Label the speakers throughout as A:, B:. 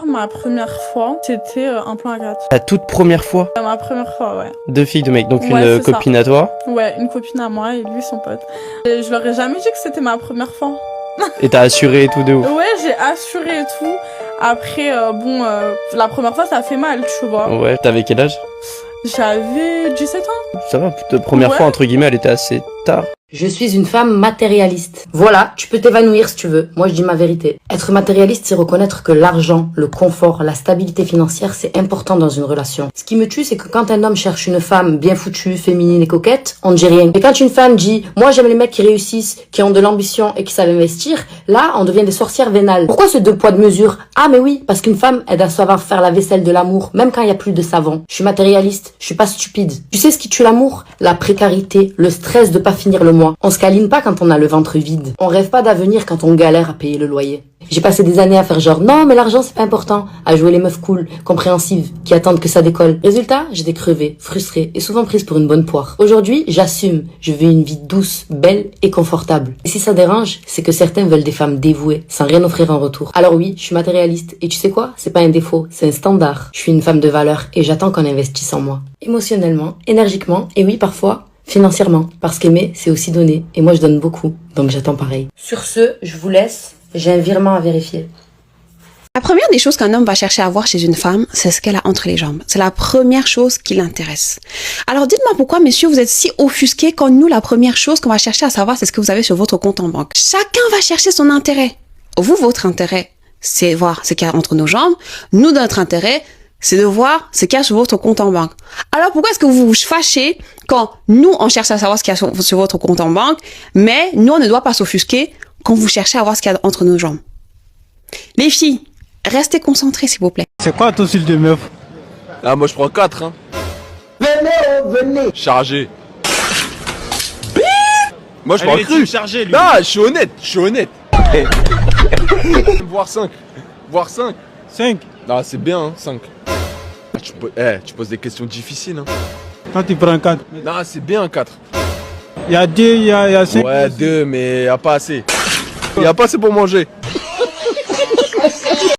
A: ma première fois, c'était un plan à 4.
B: Ta toute première fois?
A: Ma première fois, ouais.
B: Deux filles, deux mecs, donc
A: Ouais,
B: une copine
A: ça.
B: à toi?
A: Ouais, une copine à moi et lui son pote. Et je leur ai jamais dit que c'était ma première fois.
B: Et t'as assuré et tout de ouf?
A: Ouais, j'ai assuré et tout. Après, la première fois, ça fait mal, tu vois.
B: Ouais, t'avais quel âge?
A: J'avais 17 ans.
B: Ça va, ta première fois, entre guillemets, elle était assez tard.
C: Je suis une femme matérialiste. Voilà, tu peux t'évanouir si tu veux. Moi, je dis ma vérité. Être matérialiste, c'est reconnaître que l'argent, le confort, la stabilité financière, c'est important dans une relation. Ce qui me tue, c'est que quand un homme cherche une femme bien foutue, féminine et coquette, on ne dit rien. Et quand une femme dit « Moi, j'aime les mecs qui réussissent, qui ont de l'ambition et qui savent investir », là, on devient des sorcières vénales. Pourquoi ce deux poids de mesure? Ah, mais oui, parce qu'une femme, elle doit savoir faire la vaisselle de l'amour, même quand il n'y a plus de savon. Je suis matérialiste, je suis pas stupide. Tu sais ce qui tue l'amour? La précarité, le stress de pas finir le mois. On se câline pas quand on a le ventre vide. On rêve pas d'avenir quand on galère à payer le loyer. J'ai passé des années à faire genre non mais l'argent c'est pas important, à jouer les meufs cool, compréhensives, qui attendent que ça décolle. Résultat, j'étais crevée, frustrée et souvent prise pour une bonne poire. Aujourd'hui, j'assume, je veux une vie douce, belle et confortable. Et si ça dérange, c'est que certains veulent des femmes dévouées, sans rien offrir en retour. Alors oui, je suis matérialiste et tu sais quoi? C'est pas un défaut, c'est un standard. Je suis une femme de valeur et j'attends qu'on investisse en moi. Émotionnellement, énergiquement et oui parfois financièrement, parce qu'aimer, c'est aussi donner. Et moi, je donne beaucoup, donc j'attends pareil. Sur ce, je vous laisse. J'ai un virement à vérifier.
D: La première des choses qu'un homme va chercher à voir chez une femme, c'est ce qu'elle a entre les jambes. C'est la première chose qui l'intéresse. Alors dites-moi pourquoi, messieurs, vous êtes si offusqués quand nous, la première chose qu'on va chercher à savoir, c'est ce que vous avez sur votre compte en banque. Chacun va chercher son intérêt. Vous, votre intérêt, c'est voir ce qu'il y a entre nos jambes. Nous, notre intérêt, c'est de voir ce qu'il y a sur votre compte en banque. Alors pourquoi est-ce que vous vous fâchez quand nous, on cherche à savoir ce qu'il y a sur votre compte en banque, mais nous, on ne doit pas s'offusquer quand vous cherchez à voir ce qu'il y a entre nos jambes? Les filles, restez concentrées, s'il vous plaît.
E: C'est quoi ton style de meuf?
F: Ah, moi je prends 4, hein.
E: Venez.
F: Chargé. Moi je prends
E: Allez,
F: cru.
E: chargé, lui.
F: Non, je suis honnête. Voire 5. Voire 5.
E: 5.
F: Non, c'est bien, hein, 5. Tu poses des questions difficiles, hein.
E: Quand tu prends 4.
F: Non, c'est bien 4.
E: Il y a 2, il y a 5.
F: Ouais, 2, mais y a pas assez. Y a pas assez pour manger.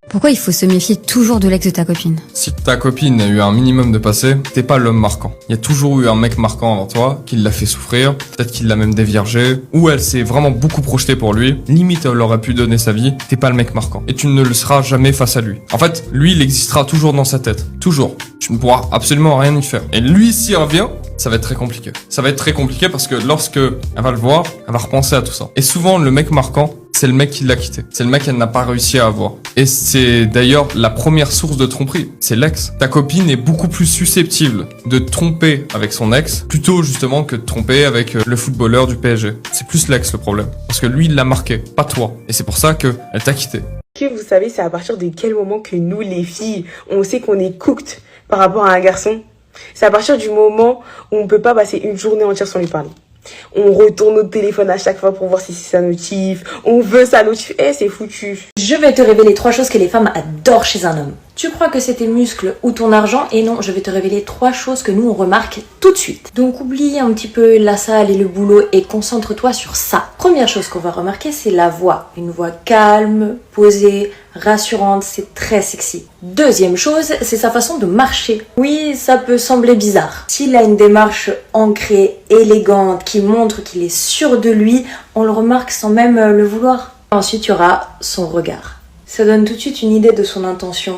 G: Pourquoi il faut se méfier toujours de l'ex de ta copine?
H: Si ta copine a eu un minimum de passé, t'es pas l'homme marquant. Il y a toujours eu un mec marquant avant toi, qui l'a fait souffrir, peut-être qu'il l'a même déviergé, ou elle s'est vraiment beaucoup projetée pour lui, limite elle aurait pu donner sa vie, t'es pas le mec marquant. Et tu ne le seras jamais face à lui. En fait, lui, il existera toujours dans sa tête. Toujours. Tu ne pourras absolument rien y faire. Et lui, s'il revient, ça va être très compliqué. Ça va être très compliqué parce que lorsque elle va le voir, elle va repenser à tout ça. Et souvent, le mec marquant, c'est le mec qui l'a quitté. C'est le mec qu'elle n'a pas réussi à avoir. Et c'est d'ailleurs la première source de tromperie. C'est l'ex. Ta copine est beaucoup plus susceptible de te tromper avec son ex, plutôt justement que de tromper avec le footballeur du PSG. C'est plus l'ex le problème. Parce que lui, il l'a marqué, pas toi. Et c'est pour ça qu'elle t'a quitté.
I: Que vous savez, c'est à partir de quel moment que nous, les filles, on sait qu'on est cooked par rapport à un garçon? C'est à partir du moment où on peut pas passer une journée entière sans lui parler. On retourne notre téléphone à chaque fois pour voir si c'est sa notif. On veut sa notif. C'est foutu.
J: Je vais te révéler 3 choses que les femmes adorent chez un homme. Tu crois que c'est tes muscles ou ton argent? Et non, je vais te révéler 3 choses que nous on remarque tout de suite. Donc oublie un petit peu la salle et le boulot et concentre-toi sur ça. Première chose qu'on va remarquer, c'est la voix. Une voix calme, posée, rassurante, c'est très sexy. Deuxième chose, c'est sa façon de marcher. Oui, ça peut sembler bizarre. S'il a une démarche ancrée, élégante, qui montre qu'il est sûr de lui, on le remarque sans même le vouloir. Ensuite, il y aura son regard. Ça donne tout de suite une idée de son intention,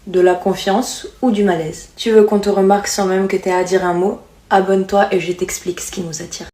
J: de la confiance ou du malaise. Tu veux qu'on te remarque sans même que tu aies à dire un mot? Abonne-toi et je t'explique ce qui nous attire.